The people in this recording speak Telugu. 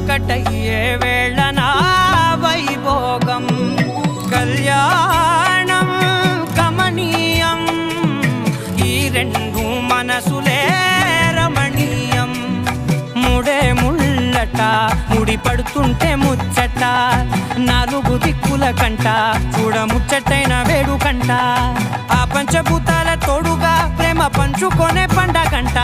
ఒకటయ్యే వేళనా వైభోగం కళ్యాణం కమనీయం ఈ రెండు మనసులే రమణీయం ముడే ముళ్ళట ముడి పడుతుంటే ముచ్చట నాలుగు దిక్కుల కంట చూడ ముచ్చటైన వేడుకంట ఆ పంచభూతాల తోడుగా ప్రేమ పంచుకొనే పండగంట